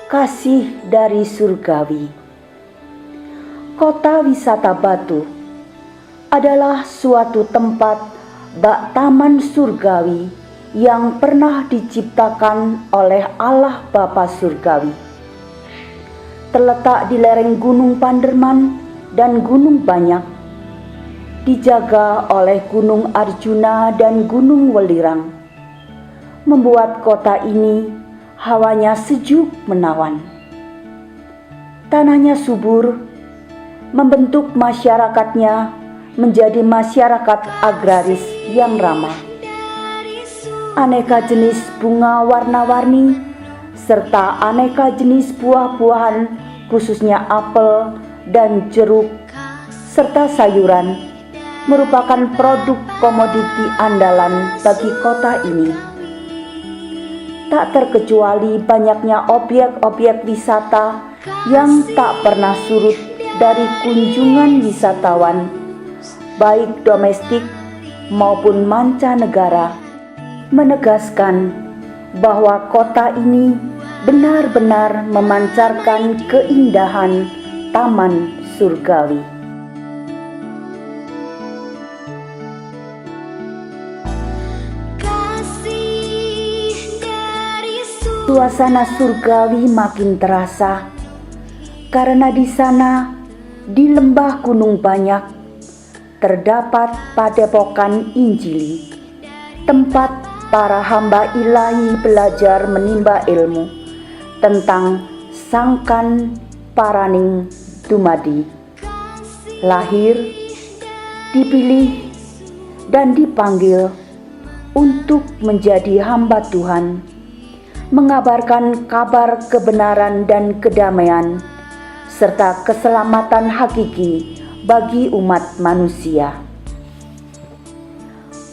Kasih dari surgawi. Kota wisata Batu adalah suatu tempat bak taman surgawi yang pernah diciptakan oleh Allah Bapa Surgawi. Terletak di lereng Gunung Panderman dan Gunung Banyak, dijaga oleh Gunung Arjuna dan Gunung Welirang, membuat kota ini hawanya sejuk menawan. Tanahnya subur, membentuk masyarakatnya menjadi masyarakat agraris yang ramah. Aneka jenis bunga warna-warni serta aneka jenis buah-buahan, khususnya apel dan jeruk, serta sayuran merupakan produk komoditi andalan bagi kota ini. Tak terkecuali banyaknya objek-objek wisata yang tak pernah surut dari kunjungan wisatawan, baik domestik maupun mancanegara, menegaskan bahwa kota ini benar-benar memancarkan keindahan taman surgawi. Suasana surgawi makin terasa karena di sana, di lembah Gunung Banyak, terdapat padepokan Injili, tempat para hamba ilahi belajar menimba ilmu tentang Sangkan Paraning Dumadi, lahir, dipilih, dan dipanggil untuk menjadi hamba Tuhan, mengabarkan kabar kebenaran dan kedamaian serta keselamatan hakiki bagi umat manusia.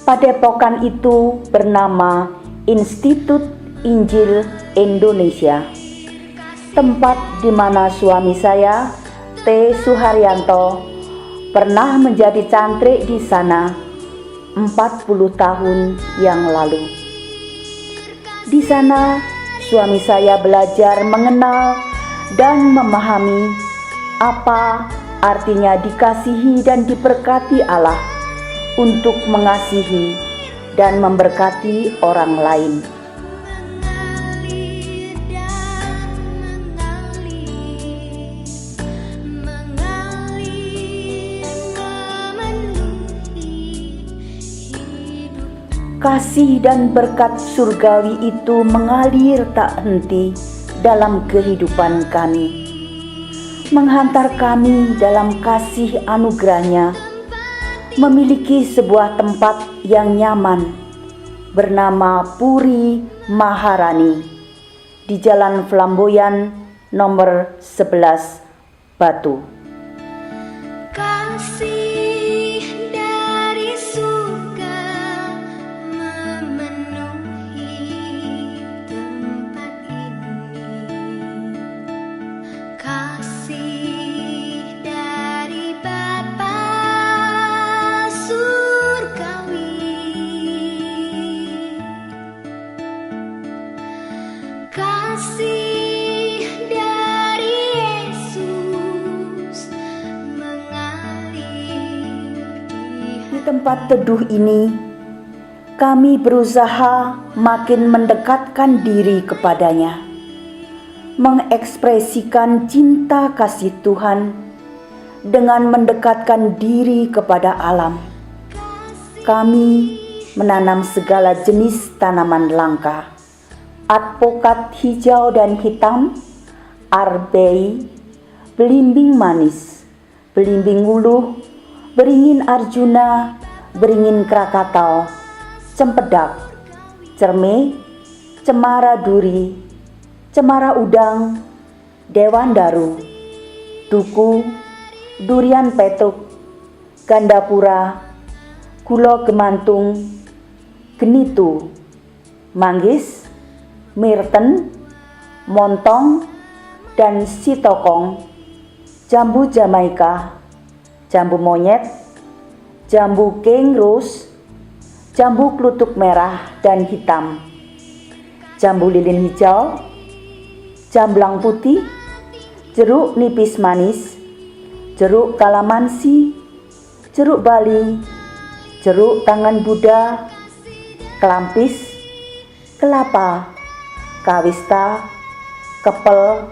Padepokan itu bernama Institut Injil Indonesia, tempat di mana suami saya, T. Suharyanto, pernah menjadi cantrik di sana 40 tahun yang lalu. Di sana, suami saya belajar mengenal dan memahami apa artinya dikasihi dan diberkati Allah untuk mengasihi dan memberkati orang lain. Kasih dan berkat surgawi itu mengalir tak henti dalam kehidupan kami, menghantar kami dalam kasih anugerahnya, memiliki sebuah tempat yang nyaman bernama Puri Maharani di Jalan Flamboyan nomor 11 Batu. Di tempat teduh ini, kami berusaha makin mendekatkan diri kepadanya, mengekspresikan cinta kasih Tuhan dengan mendekatkan diri kepada alam. Kami menanam segala jenis tanaman langka, advokat hijau dan hitam, arbei, belimbing manis, belimbing uluh, beringin Arjuna, beringin Krakatau, cempedak, cerme, cemara duri, cemara udang, dewandaru, duku, durian petuk, gandapura, gulo gemantung, genitu, manggis, mirten, montong, dan sitokong, jambu Jamaika, jambu monyet, jambu king rose, jambu klutuk merah dan hitam, jambu lilin hijau, jamblang putih, jeruk nipis manis, jeruk kalamansi, jeruk bali, jeruk tangan Buddha, kelampis, kelapa, kawista, kepel,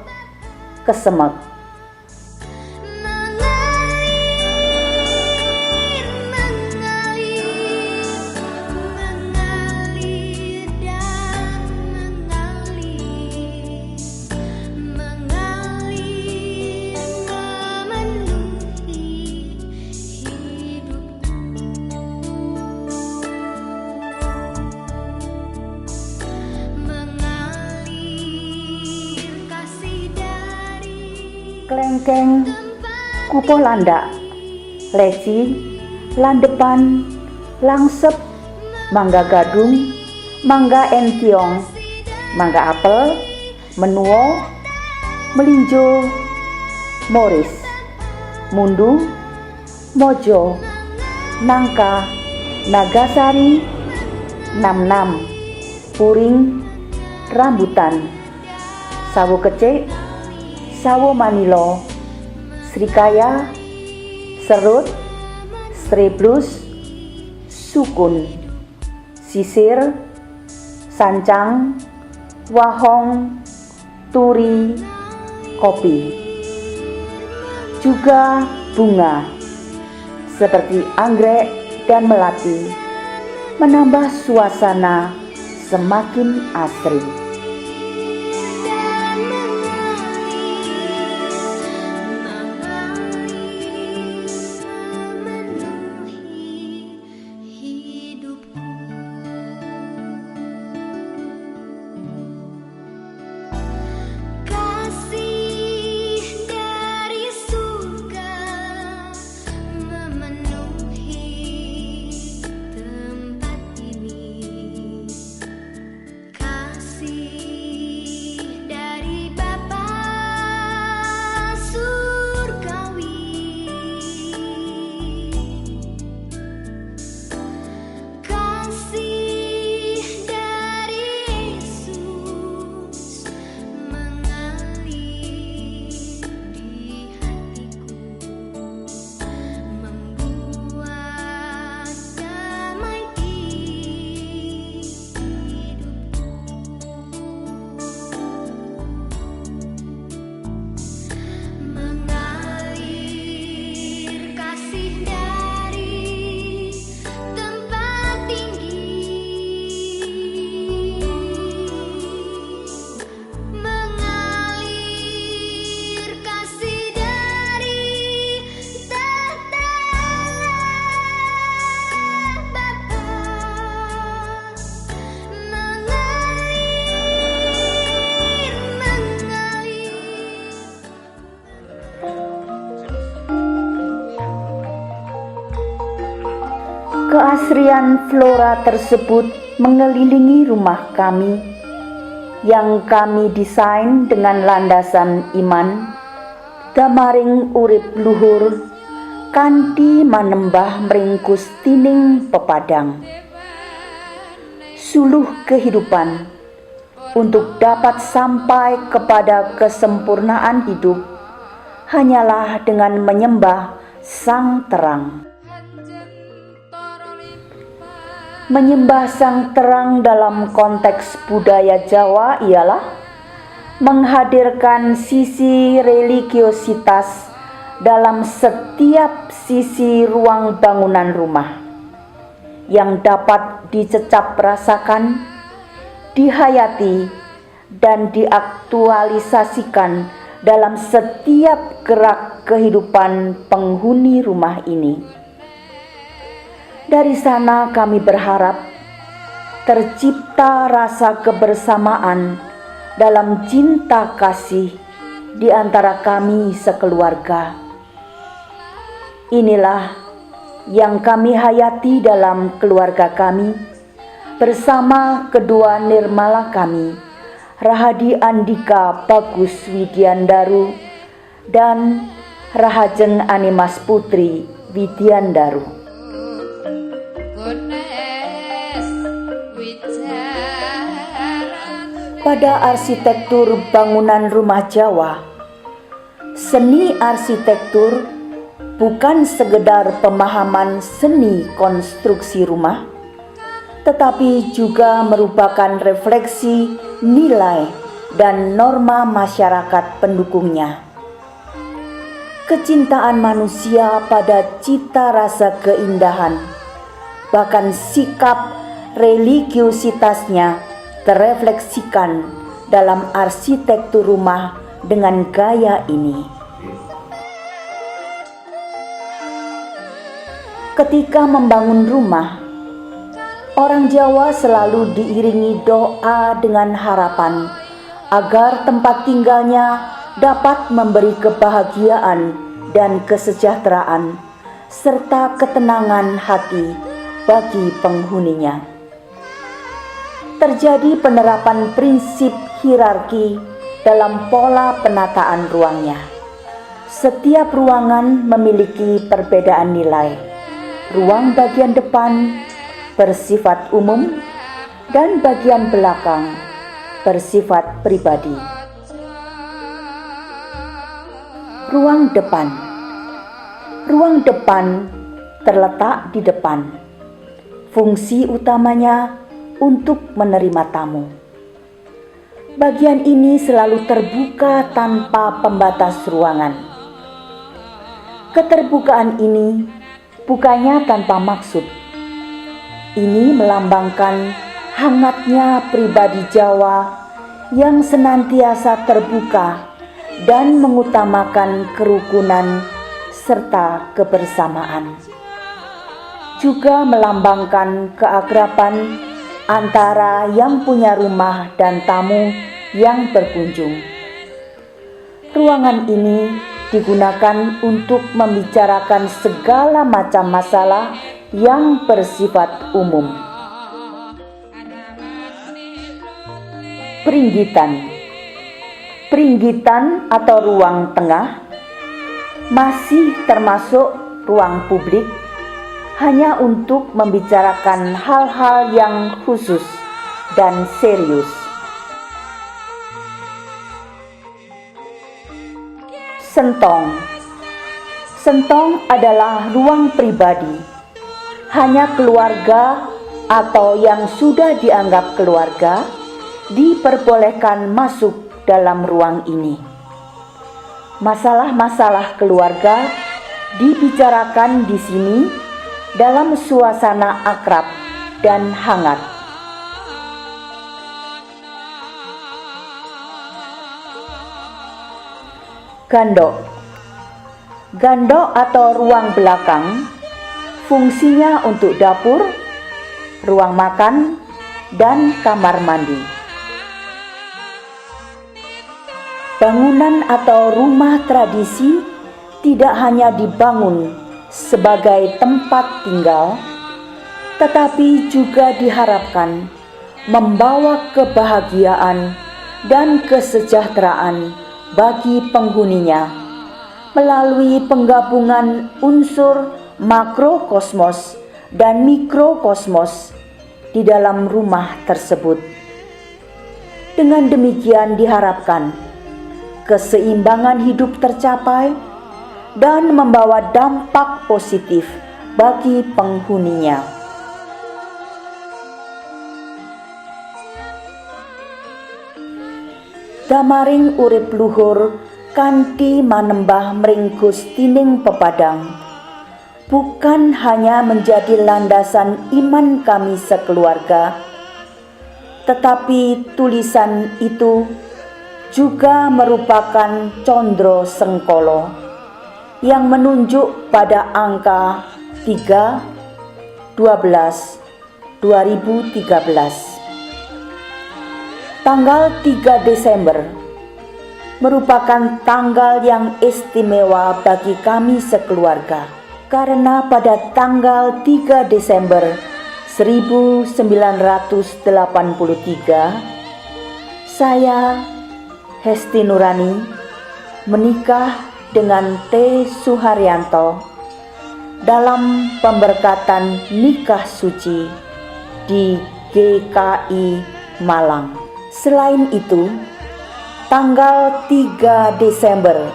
kesemek. Klengkeng, kupo landak, leci, landepan, langsep, mangga gadung, mangga entiong, mangga apel, menuo, melinjo, moris, mundu, mojo, nangka, nagasari, nam-nam, puring, rambutan, sawo kecek, sawo manilo, srikaya, serut, streblus, sukun, sisir, sancang, wahong, turi, kopi. Juga bunga seperti anggrek dan melati menambah suasana semakin asri. Keasrian flora tersebut mengelilingi rumah kami yang kami desain dengan landasan iman, damaring urip luhur, kanthi manembah meringkus tining pepadang. Suluh kehidupan untuk dapat sampai kepada kesempurnaan hidup hanyalah dengan menyembah Sang Terang. Menyembah Sang Terang dalam konteks budaya Jawa ialah menghadirkan sisi religiositas dalam setiap sisi ruang bangunan rumah yang dapat dicecap rasakan, dihayati, dan diaktualisasikan dalam setiap gerak kehidupan penghuni rumah ini. Dari sana kami berharap tercipta rasa kebersamaan dalam cinta kasih di antara kami sekeluarga. Inilah yang kami hayati dalam keluarga kami bersama kedua nirmala kami, Rahadi Andika Bagus Widyandaru dan Rahajeng Animas Putri Widyandaru. pada arsitektur bangunan rumah Jawa, seni arsitektur bukan sekedar pemahaman seni konstruksi rumah, tetapi juga merupakan refleksi nilai dan norma masyarakat pendukungnya. Kecintaan manusia pada cita rasa keindahan, bahkan sikap religiusitasnya terefleksikan dalam arsitektur rumah dengan gaya ini. Ketika membangun rumah, orang Jawa selalu diiringi doa dengan harapan agar tempat tinggalnya dapat memberi kebahagiaan dan kesejahteraan serta ketenangan hati bagi penghuninya. Terjadi penerapan prinsip hierarki dalam pola penataan ruangnya. Setiap ruangan memiliki perbedaan nilai. Ruang bagian depan bersifat umum dan bagian belakang bersifat pribadi. Ruang depan. Ruang depan terletak di depan. Fungsi utamanya untuk menerima tamu. Bagian ini selalu terbuka tanpa pembatas ruangan. Keterbukaan ini bukannya tanpa maksud. Ini melambangkan hangatnya pribadi Jawa yang senantiasa terbuka dan mengutamakan kerukunan serta kebersamaan. Juga melambangkan keakraban antara yang punya rumah dan tamu yang berkunjung. Ruangan ini digunakan untuk membicarakan segala macam masalah yang bersifat umum. Peringgitan. Peringgitan atau ruang tengah masih termasuk ruang publik hanya untuk membicarakan hal-hal yang khusus dan serius. Sentong. Sentong adalah ruang pribadi. Hanya keluarga atau yang sudah dianggap keluarga diperbolehkan masuk dalam ruang ini. Masalah-masalah keluarga dibicarakan di sini dalam suasana akrab dan hangat. Gandok. Gandok atau ruang belakang fungsinya untuk dapur, ruang makan, dan kamar mandi. Bangunan atau rumah tradisi tidak hanya dibangun sebagai tempat tinggal, tetapi juga diharapkan membawa kebahagiaan dan kesejahteraan bagi penghuninya melalui penggabungan unsur makrokosmos dan mikrokosmos di dalam rumah tersebut. Dengan demikian diharapkan keseimbangan hidup tercapai dan membawa dampak positif bagi penghuninya. Damaring urip luhur kanthi manembah mringgus tining pepadang bukan hanya menjadi landasan iman kami sekeluarga, tetapi tulisan itu juga merupakan condro sengkolo yang menunjuk pada angka 3/12/2013. Tanggal 3 Desember merupakan tanggal yang istimewa bagi kami sekeluarga, karena pada tanggal 3 Desember 1983 saya, Hesti Nurani, menikah dengan T. Suharyanto dalam pemberkatan nikah suci di GKI Malang. Selain itu, tanggal 3 Desember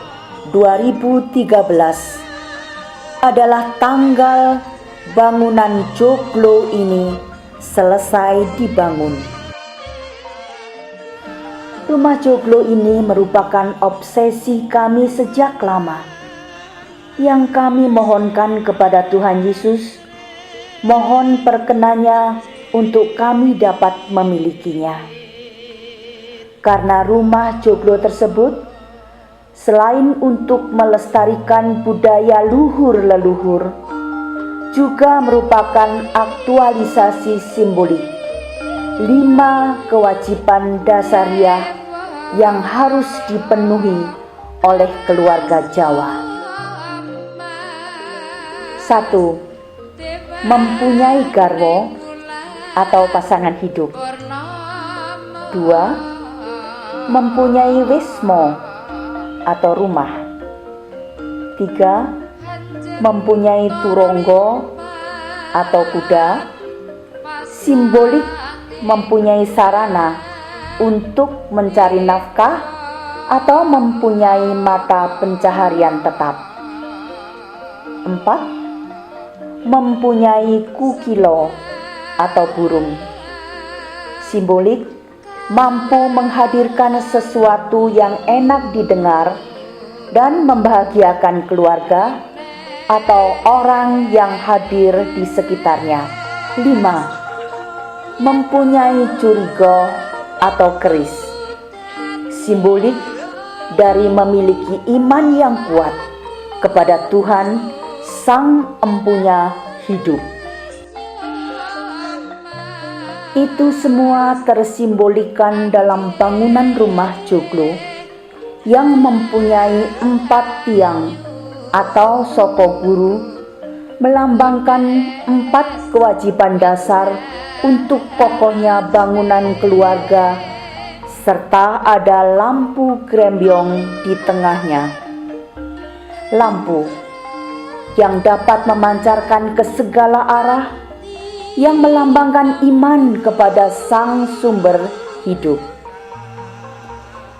2013 adalah tanggal bangunan joglo ini selesai dibangun. Rumah joglo ini merupakan obsesi kami sejak lama, yang kami mohonkan kepada Tuhan Yesus, mohon perkenannya untuk kami dapat memilikinya. Karena rumah joglo tersebut, selain untuk melestarikan budaya luhur leluhur, juga merupakan aktualisasi simbolik 5 kewajiban dasariah yang harus dipenuhi oleh keluarga Jawa. 1. Mempunyai garwo atau pasangan hidup. 2. Mempunyai wismo atau rumah. 3. Mempunyai turonggo atau kuda, simbolik mempunyai sarana untuk mencari nafkah atau mempunyai mata pencaharian tetap. 4. Mempunyai kukilo atau burung, simbolik mampu menghadirkan sesuatu yang enak didengar dan membahagiakan keluarga atau orang yang hadir di sekitarnya. 5. Mempunyai curigo atau keris, simbolik dari memiliki iman yang kuat kepada Tuhan Sang Empunya Hidup. Itu semua tersimbolikan dalam bangunan rumah joglo yang mempunyai 4 tiang atau soko guru, melambangkan 4 kewajiban dasar untuk kokohnya bangunan keluarga, serta ada lampu grembyong di tengahnya. Lampu yang dapat memancarkan ke segala arah, yang melambangkan iman kepada Sang Sumber Hidup.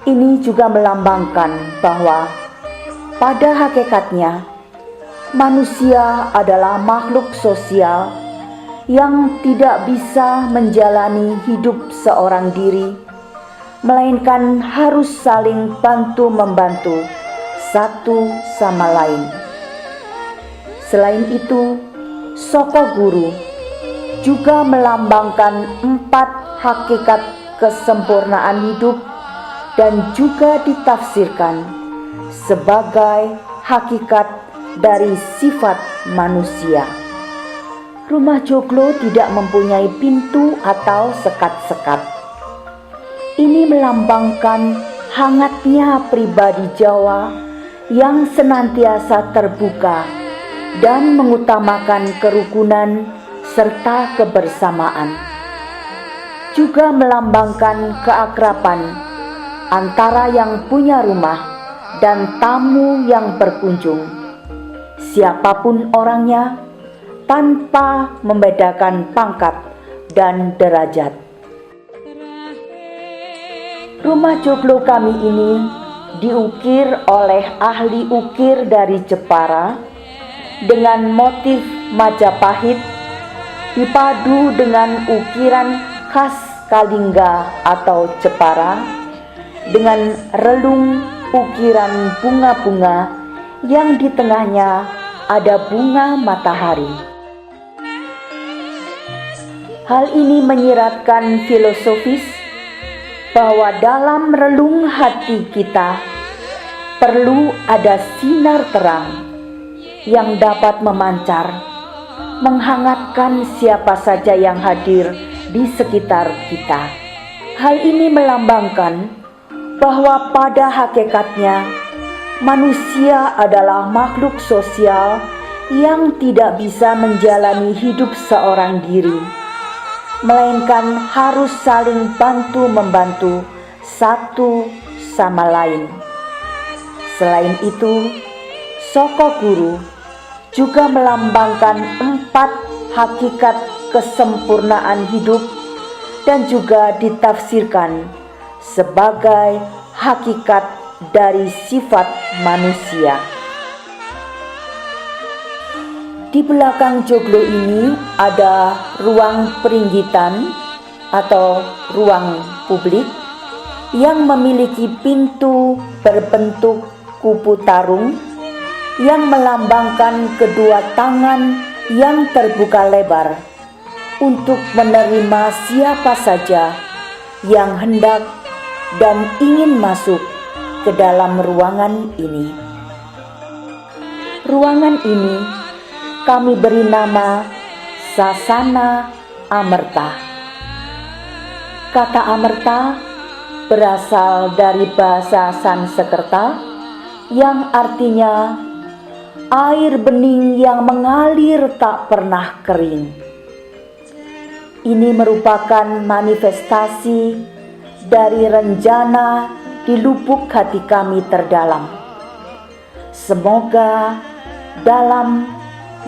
Ini juga melambangkan bahwa pada hakikatnya manusia adalah makhluk sosial yang tidak bisa menjalani hidup seorang diri, melainkan harus saling bantu-membantu satu sama lain. Selain itu, soko guru juga melambangkan 4 hakikat kesempurnaan hidup dan juga ditafsirkan sebagai hakikat dari sifat manusia. Rumah joglo tidak mempunyai pintu atau sekat-sekat. Ini melambangkan hangatnya pribadi Jawa yang senantiasa terbuka dan mengutamakan kerukunan serta kebersamaan. Juga melambangkan keakraban antara yang punya rumah dan tamu yang berkunjung, siapapun orangnya, tanpa membedakan pangkat dan derajat. Rumah joglo kami ini diukir oleh ahli ukir dari Jepara dengan motif Majapahit, dipadu dengan ukiran khas Kalingga atau Jepara dengan relung ukiran bunga-bunga yang di tengahnya ada bunga matahari. Hal ini menyiratkan filosofis bahwa dalam relung hati kita perlu ada sinar terang yang dapat memancar, menghangatkan siapa saja yang hadir di sekitar kita. Hal ini melambangkan bahwa pada hakikatnya manusia adalah makhluk sosial yang tidak bisa menjalani hidup seorang diri, melainkan harus saling bantu-membantu satu sama lain. Selain itu, soko guru juga melambangkan 4 hakikat kesempurnaan hidup dan juga ditafsirkan sebagai hakikat dari sifat manusia. Di belakang joglo ini ada ruang peringgitan atau ruang publik yang memiliki pintu berbentuk kupu tarung yang melambangkan kedua tangan yang terbuka lebar untuk menerima siapa saja yang hendak dan ingin masuk ke dalam ruangan ini. Ruangan ini kami beri nama Sasana Amerta. Kata Amerta berasal dari bahasa Sanskerta yang artinya air bening yang mengalir tak pernah kering. Ini merupakan manifestasi dari rencana di lubuk hati kami terdalam. Semoga dalam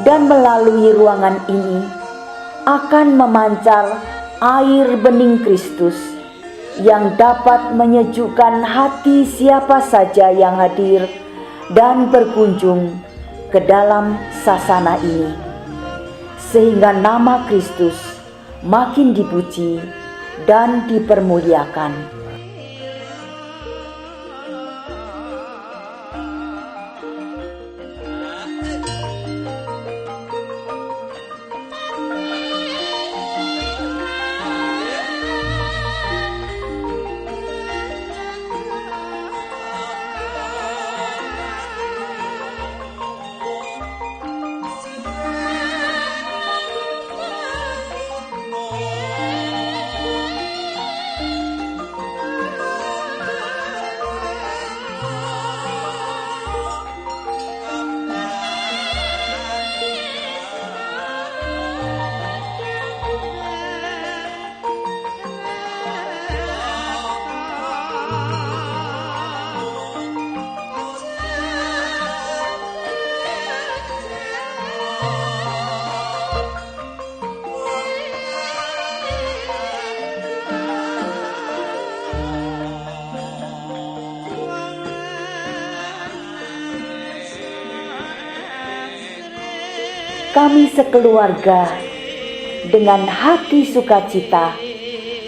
dan melalui ruangan ini akan memancar air bening Kristus yang dapat menyejukkan hati siapa saja yang hadir dan berkunjung ke dalam sasana ini, sehingga nama Kristus makin dipuji dan dipermuliakan. Kami sekeluarga dengan hati sukacita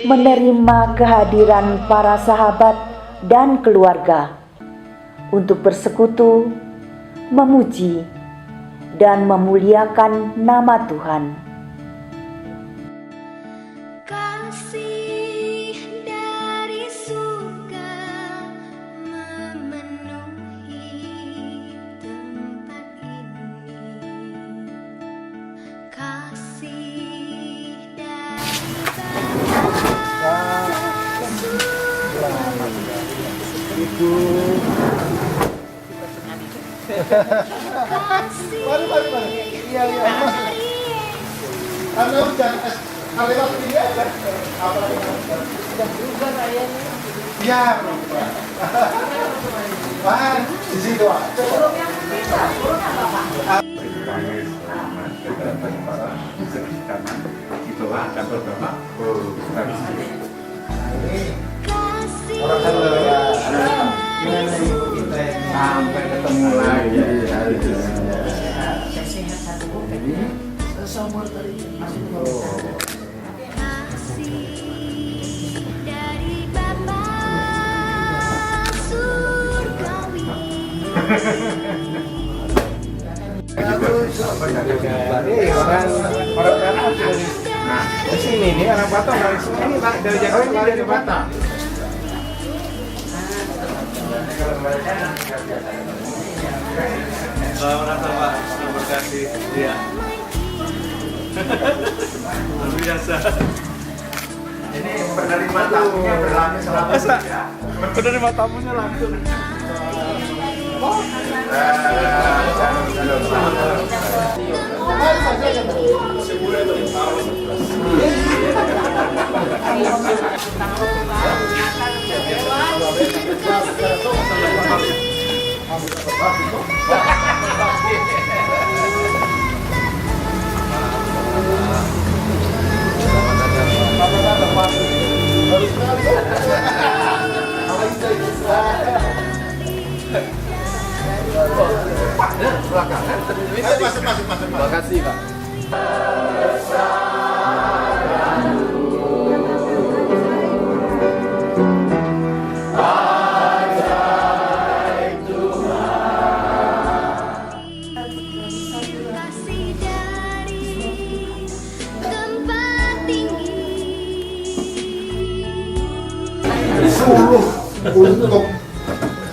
menerima kehadiran para sahabat dan keluarga untuk bersekutu, memuji, dan memuliakan nama Tuhan. Kasih dari surga memenuhi tempat ini. Kasih dari Bapa Ibu. Mari. Iya. Karena hujan lewat ini aja. Apa sudah berubah kayaknya. Iya, berubah. Wah, di situ aja. Itulah kantor Bapak. Sampai ketemu lagi. dari Bapa surgawi. Orang nah, di sini nih orang Batak dari sini ini dari Jakarta lari ke Batak. Selamat Pak, terima kasih. Iya. Luar biasa. Ini penerima tamunya berlangsung selama ya. Penerima tamunya langsung. Harus Masuk. Terima kasih, Pak. kasih dari tempat tinggi. Suruh untuk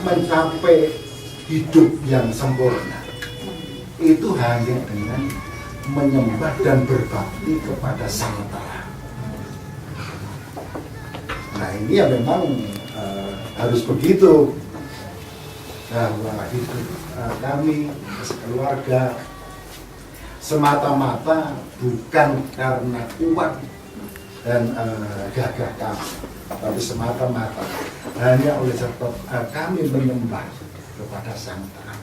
mencapai hidup yang sempurna itu hanya dengan menyembah dan berbakti kepada Sang Tara. Nah ini ya memang harus begitu. Bahwa hidup kami sekeluarga semata-mata bukan karena kuat dan gagah kami, tapi semata-mata hanya oleh sebab kami menyembah kepada Sang Tara.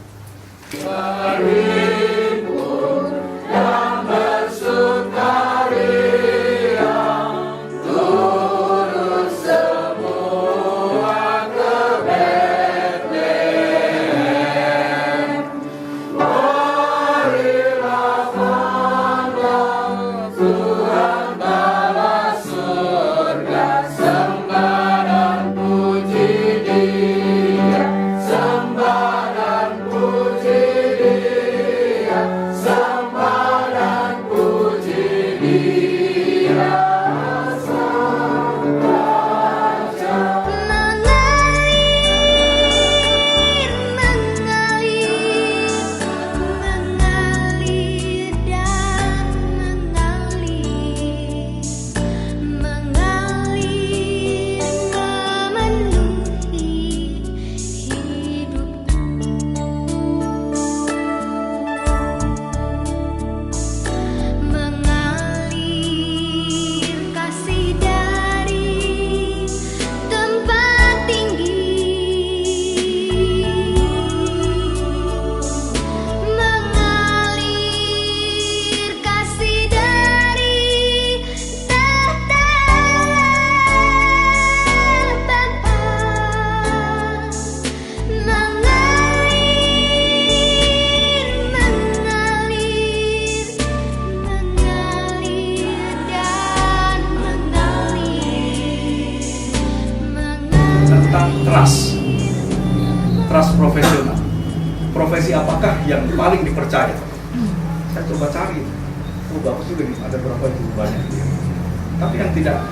Trust profesional. Profesi apakah yang paling dipercaya? Saya coba cari. Oh bagus juga nih, ada berapa itu banyak. Tapi yang tidak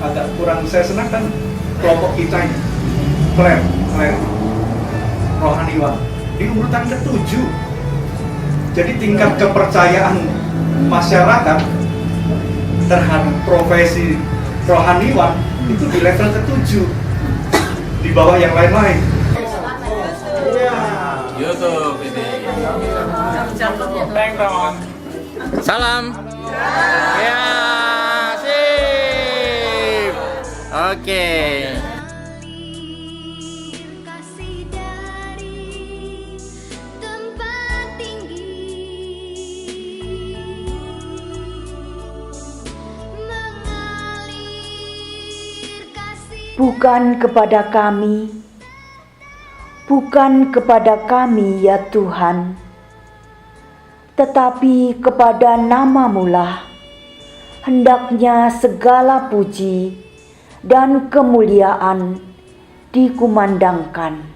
agak kurang saya senangkan kelompok kita ini, klan rohaniwan di urutan ke-7. Jadi tingkat kepercayaan masyarakat terhadap profesi rohaniwan itu di level ke-7, di bawah yang lain-lain. YouTube ini. Salam. Ya, sip. Oke. Kasih dari tempat tinggi, mengalir kasih. Bukan kepada kami ya Tuhan, tetapi kepada nama-Mu-lah hendaknya segala puji dan kemuliaan dikumandangkan.